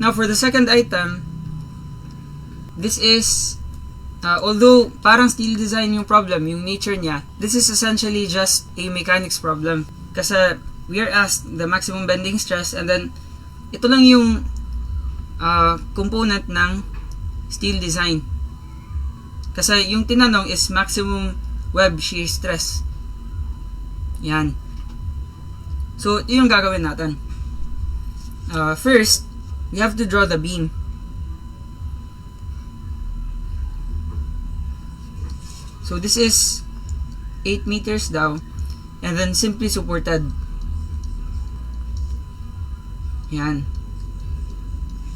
Now, for the second item, this is, although parang steel design yung problem, yung nature niya, this is essentially just a mechanics problem. Kasi we are asked the maximum bending stress, and then ito lang yung component ng steel design. Kasi yung tinanong is maximum web shear stress. Yan. So, ito yung gagawin natin. First, we have to draw the beam. So, this is 8 meters daw, and then simply supported. Yan.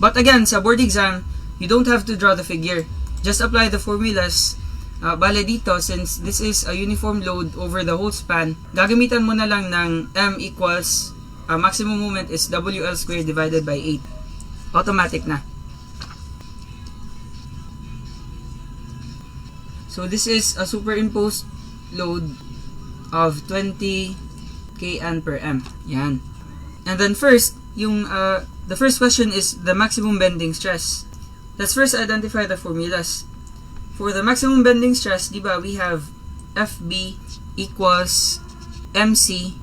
But again, sa board exam, you don't have to draw the figure. Just apply the formulas. Bale dito, since this is a uniform load over the whole span, gagamitan mo na lang ng M equals, maximum moment is WL squared divided by 8. Automatic na. So this is a superimposed load of 20 kN per M. Yan. And then first, yung the first question is the maximum bending stress. Let's first identify the formulas. For the maximum bending stress, diba, we have FB equals MC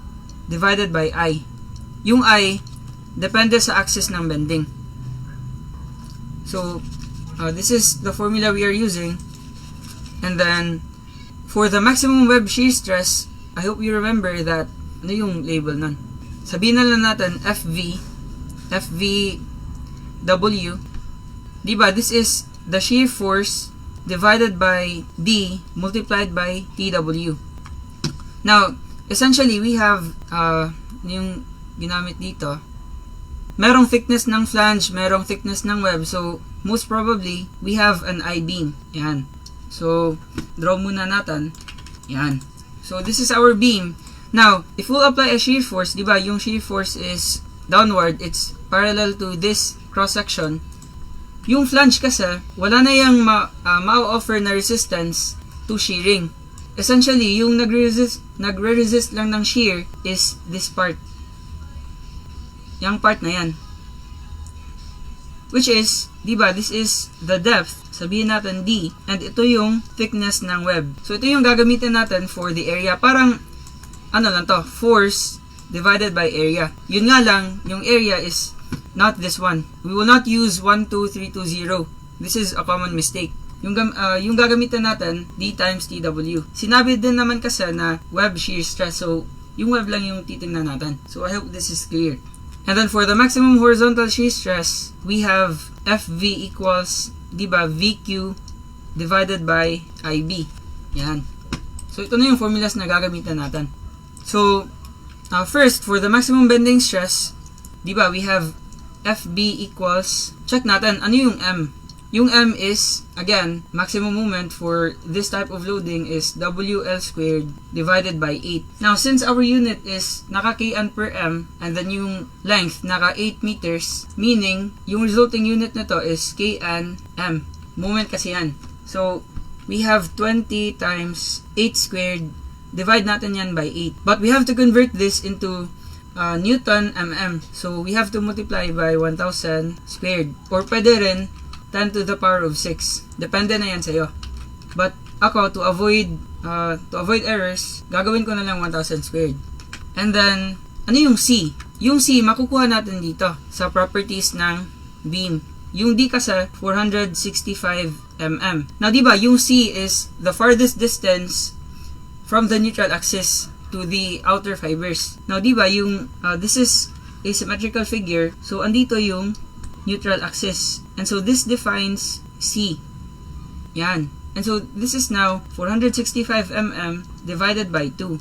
divided by I. Yung I, depende sa axis ng bending. So, this is the formula we are using. And then, for the maximum web shear stress, I hope you remember that, ano yung label nun? Sabihin na lang natin, FVW. Diba, this is the shear force divided by D multiplied by TW. Now, essentially, we have, yung ginamit dito, merong thickness ng flange, merong thickness ng web. So, most probably, we have an I-beam. Yan. So, draw muna natin. Yan. So, this is our beam. Now, if we'll apply a shear force, diba, yung shear force is downward, it's parallel to this cross-section. Yung flange kasi, wala na yung ma-offer na resistance to shearing. Essentially, yung nagre-resist lang ng shear is this part. Yung part na yan. Which is, diba, this is the depth, sabihin natin D, and ito yung thickness ng web. So, ito yung gagamitin natin for the area. Parang, ano lang to, force divided by area. Yun nga lang, yung area is not this one. We will not use 1, 2, 3, 2, 0. This is a common mistake. Yung gagamitan natin, D times TW. Sinabi din naman kasi na web shear stress. So, yung web lang yung titingnan natin. So, I hope this is clear. And then for the maximum horizontal shear stress, we have FV equals, diba, VQ divided by IB. Yan. So, ito na yung formulas na gagamitan natin. So, first, for the maximum bending stress, diba, we have FB equals, check natin, ano yung M? Yung M is, again, maximum moment for this type of loading is WL squared divided by 8. Now, since our unit is naka-kN per M, and then yung length naka 8 meters, meaning, yung resulting unit na to is kN M. Moment kasi yan. So, we have 20 times 8 squared, divide natin yan by 8. But we have to convert this into Newton mm. So, we have to multiply by 1,000 squared. Or pwede rin 10 to the power of 6. Depende na yan sa'yo. But ako, to avoid errors, gagawin ko na lang 1,000 squared. And then, ano yung C? Yung C, makukuha natin dito sa properties ng beam. Yung D kasi, 465 mm. Now, diba, yung C is the farthest distance from the neutral axis to the outer fibers. Now, diba, yung, this is a symmetrical figure. So, andito yung neutral axis. And so, this defines C. Yan. And so, this is now 465 mm divided by 2.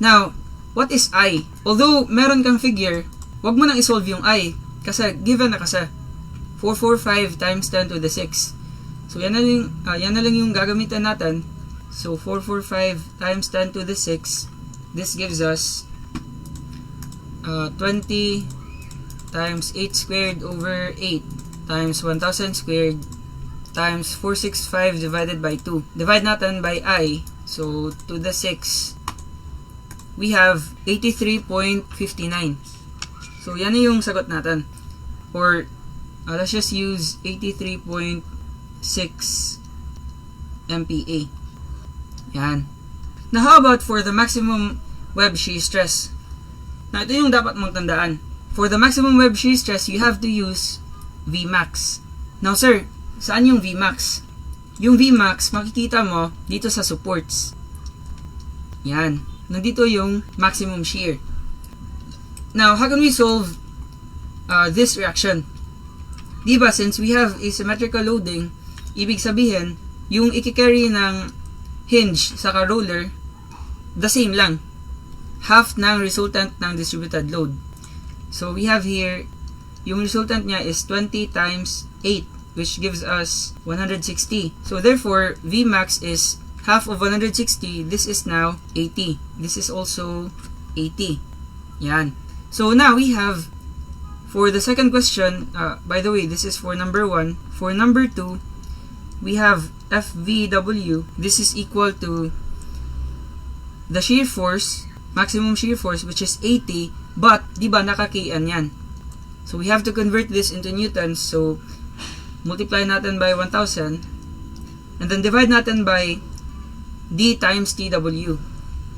Now, what is I? Although, meron kang figure, wag mo nang isolve yung I. Kasi, given na kasi. 445 times 10 to the 6. So, yan na lang yung gagamitan natin. So, 445 times 10 to the 6. This gives us 20 times 8 squared over 8 times 1,000 squared times 465 divided by 2. Divide natin by I. So, to the 6. We have 83.59. So, yan na yung sagot natin. Or, let's just use 83.6 MPa. Yan. Now, how about for the maximum web shear stress? Now, ito yung dapat mong tandaan. For the maximum web shear stress, you have to use Vmax. Now, sir, saan yung Vmax? Yung Vmax, makikita mo dito sa supports. Yan. Nandito yung maximum shear. Now, how can we solve this reaction? Diba, since we have asymmetrical loading, ibig sabihin, yung ikikarry ng hinge sa roller, the same lang. Half ng resultant ng distributed load. So, we have here, yung resultant niya is 20 times 8, which gives us 160. So, therefore, Vmax is half of 160. This is now 80. This is also 80. Yan. So, now we have, for the second question, by the way, this is for number 1. For number 2, we have FVW. This is equal to the shear force, maximum shear force, which is 80, but di ba naka-Kn yan. So we have to convert this into newtons. So multiply natin by 1000 and then divide natin by D times TW.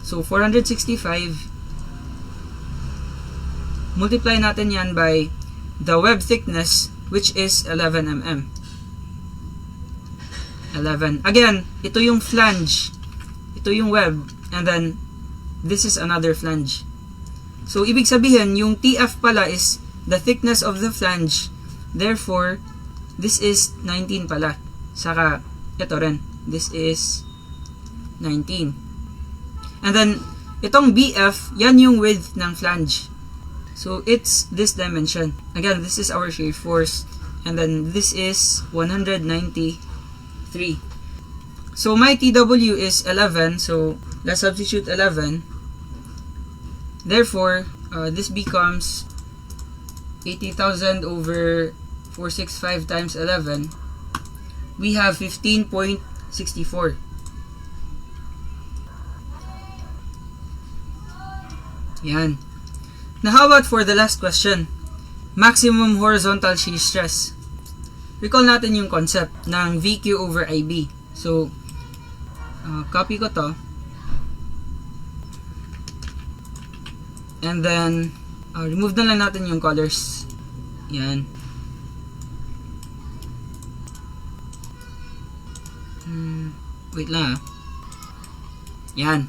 So 465, multiply natin yan by the web thickness, which is 11 mm. 11. Again, ito yung flange. Ito yung web. And then, this is another flange. So, ibig sabihin, yung TF pala is the thickness of the flange. Therefore, this is 19 pala. Saka, ito rin. This is 19. And then, itong BF, yan yung width ng flange. So, it's this dimension. Again, this is our shear force. And then, this is 193. So, my TW is 11. So, let's substitute 11. Therefore, this becomes 80,000 over 465 times 11. We have 15.64. Yan. Now, how about for the last question? Maximum horizontal shear stress. Recall natin yung concept ng VQ over IB. So, copy ko to. And then, remove na lang natin yung colors. Yan. Wait lang. Yan.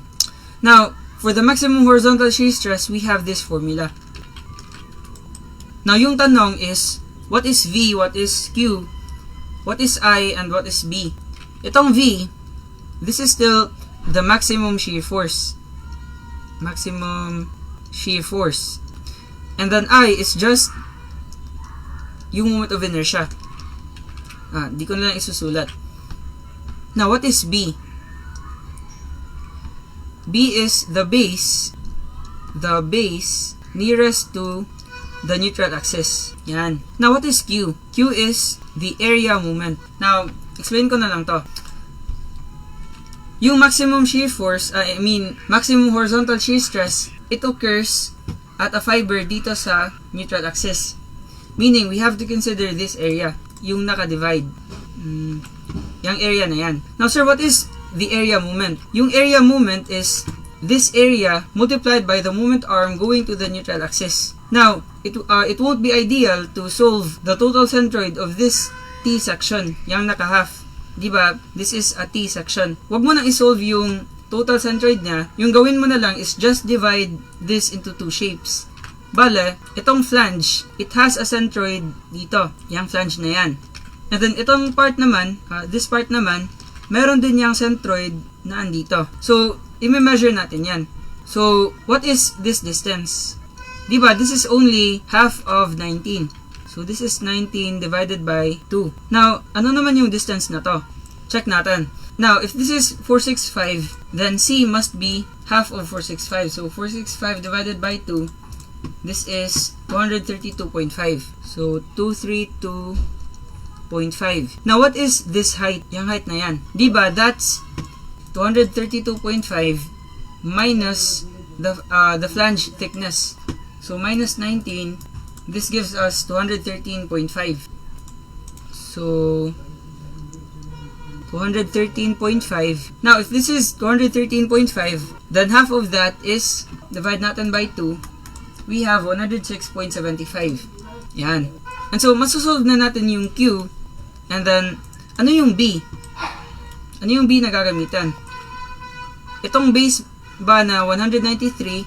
Now, for the maximum horizontal shear stress, we have this formula. Now, yung tanong is, what is V, what is Q, what is I, and what is B? Itong V, this is still the maximum shear force. Maximum shear force. And then I is just yung moment of inertia. Di ko na lang isusulat. Now, what is B? B is the base nearest to the neutral axis. Yan. Now, what is Q? Q is the area moment. Now, explain ko na lang to. Yung maximum shear force, maximum horizontal shear stress, it occurs at a fiber dito sa neutral axis. Meaning, we have to consider this area, yung naka-divide. Yung area na yan. Now, sir, what is the area moment? Yung area moment is this area multiplied by the moment arm going to the neutral axis. Now, it won't be ideal to solve the total centroid of this T section, yung naka-half. Diba? This is a T section. Huwag mo nang isolve yung total centroid niya. Yung gawin mo na lang is just divide this into two shapes. Bale, itong flange, it has a centroid dito. Yung flange na yan. And then, itong part naman, this part naman, meron din yung centroid na andito. So, i-measure natin yan. So, what is this distance? Diba, this is only half of 19. So, this is 19 divided by 2. Now, ano naman yung distance na to? Check natin. Now, if this is 465, then C must be half of 465. So, 465 divided by 2, this is 232.5. So, 232.5. Now, what is this height? Yung height na yan. Diba, that's 232.5 minus the flange thickness. So, minus 19, this gives us 213.5. So, 213.5. Now, if this is 213.5, then half of that is, divide natin by 2, we have 106.75. Yan. And so, masosolve na natin yung Q. And then, ano yung B? Ano yung B na gagamitan? Itong base ba na 193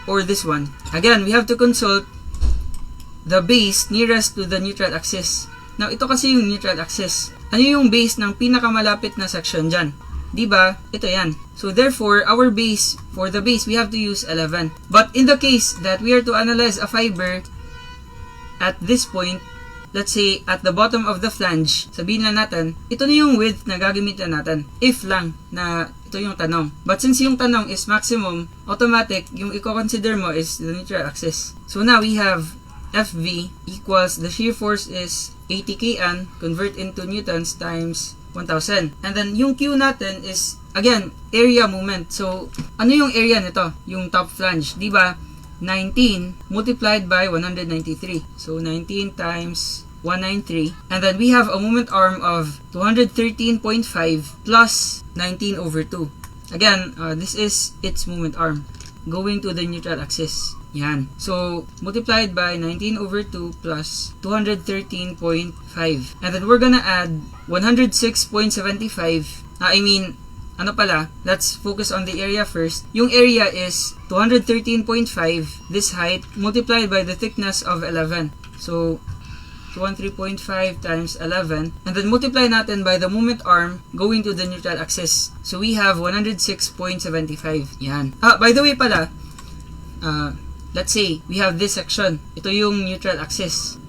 or this one? Again, we have to consult the base nearest to the neutral axis. Now, ito kasi yung neutral axis. Ano yung base ng pinakamalapit na section dyan? Diba? Ito yan. So, therefore, our base, for the base, we have to use 11. But in the case that we are to analyze a fiber at this point, let's say, at the bottom of the flange, sabihin lang natin, ito na yung width na gagamitan natin. If lang na ito yung tanong. But since yung tanong is maximum, automatic, yung i-consider mo is the neutral axis. So now we have FV equals, the shear force is 80 kN, convert into newtons times 1,000. And then yung Q natin is, again, area moment. So, ano yung area nito? Yung top flange. Diba? 19 multiplied by 193. So 19 times 193. And then we have a moment arm of 213.5 plus 19 over 2. Again, this is its moment arm going to the neutral axis. Yan. So, multiplied by 19 over 2 plus 213.5. And then we're gonna add 106.75. Ano pala, let's focus on the area first. Yung area is 213.5, this height, multiplied by the thickness of 11. So, 213.5 times 11. And then multiply natin by the moment arm going to the neutral axis. So, we have 106.75. Yan. By the way pala, let's say, we have this section. Ito yung neutral axis.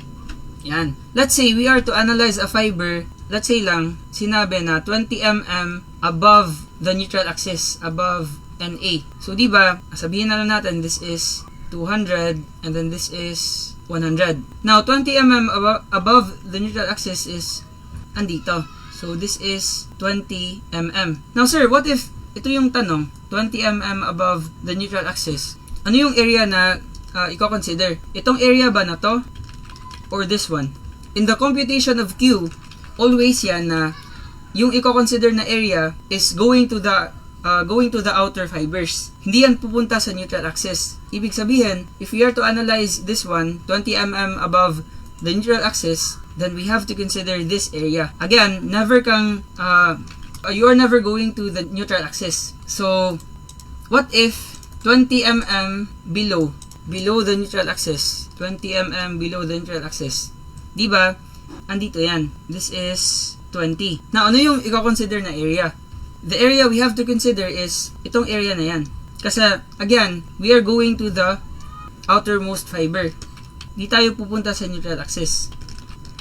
Yan. Let's say, we are to analyze a fiber, let's say lang, sinabi na 20 mm above the neutral axis, above NA. So, diba, sabihin na lang natin, this is 200, and then this is 100. Now, 20 mm above the neutral axis is andito. So, this is 20 mm. Now, sir, what if, ito yung tanong, 20 mm above the neutral axis, ano yung area na i-consider? Itong area ba na to? Or this one? In the computation of Q, always yan na yung i-consider na area is going to the outer fibers. Hindi yan pupunta sa neutral axis. Ibig sabihin, if we are to analyze this one, 20 mm above the neutral axis, then we have to consider this area. Again, you are never going to the neutral axis. So, what if 20 mm below the neutral axis? 20 mm below the neutral axis. Diba? Andito yan. This is 20. Now, ano yung i-consider na area? The area we have to consider is itong area na yan. Kasi, again, we are going to the outermost fiber. Di tayo pupunta sa neutral axis.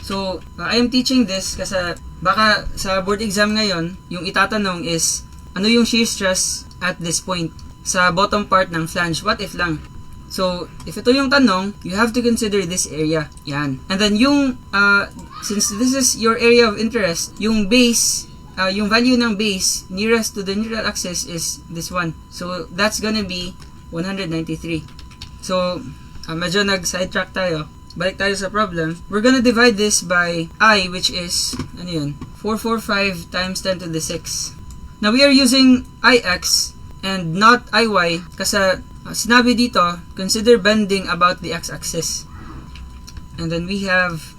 So, I am teaching this kasi baka sa board exam ngayon, yung itatanong is, ano yung shear stress at this point sa bottom part ng flange? What if lang? So, if ito yung tanong, you have to consider this area. Yan. And then yung, since this is your area of interest, yung base, yung value ng base nearest to the neutral axis is this one. So, that's gonna be 193. So, medyo nag-sidetrack tayo. Balik tayo sa problem. We're gonna divide this by I, which is, 445 times 10 to the 6. Now, we are using IX and not IY kasi sinabi dito, consider bending about the x-axis. And then we have,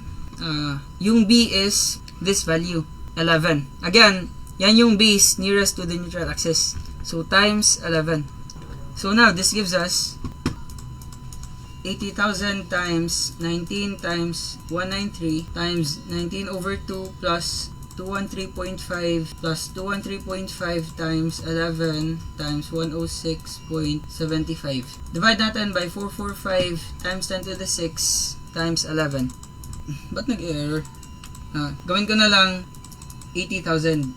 yung B is this value, 11. Again, yan yung base nearest to the neutral axis. So, times 11. So, now, this gives us 80,000 times 19 times 193 times 19 over 2 plus 213.5 plus 213.5 times 11 times 106.75. Divide natin by 445 times 10 to the 6 times 11. Ba't nag-error? Gawin ko na lang 80,000.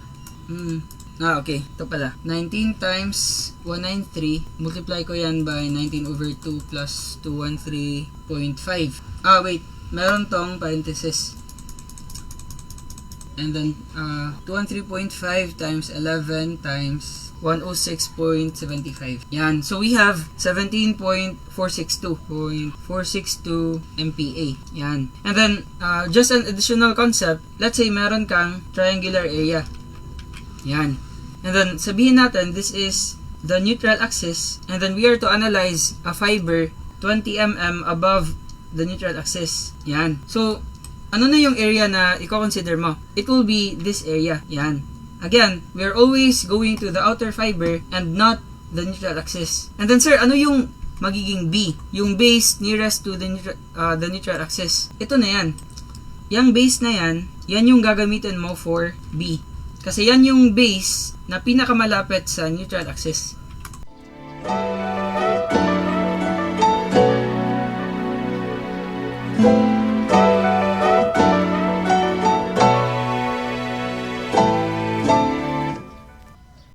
Okay. Ito pala. 19 times 193. Multiply ko yan by 19 over 2 plus 213.5. Wait. Meron tong parenthesis. And then 213.5 times 11 times 106.75. Yan. So we have 17.462 MPa. Yan. And then just an additional concept, let's say meron kang triangular area. Yan. And then sabihin natin this is the neutral axis, and then we are to analyze a fiber 20 mm above the neutral axis. Yan. So ano na yung area na i-consider mo? It will be this area. Yan. Again, we are always going to the outer fiber and not the neutral axis. And then sir, ano yung magiging B? Yung base nearest to the neutral axis. Ito na yan. Yung base na yan, yan yung gagamitin mo for B. Kasi yan yung base na pinakamalapit sa neutral axis.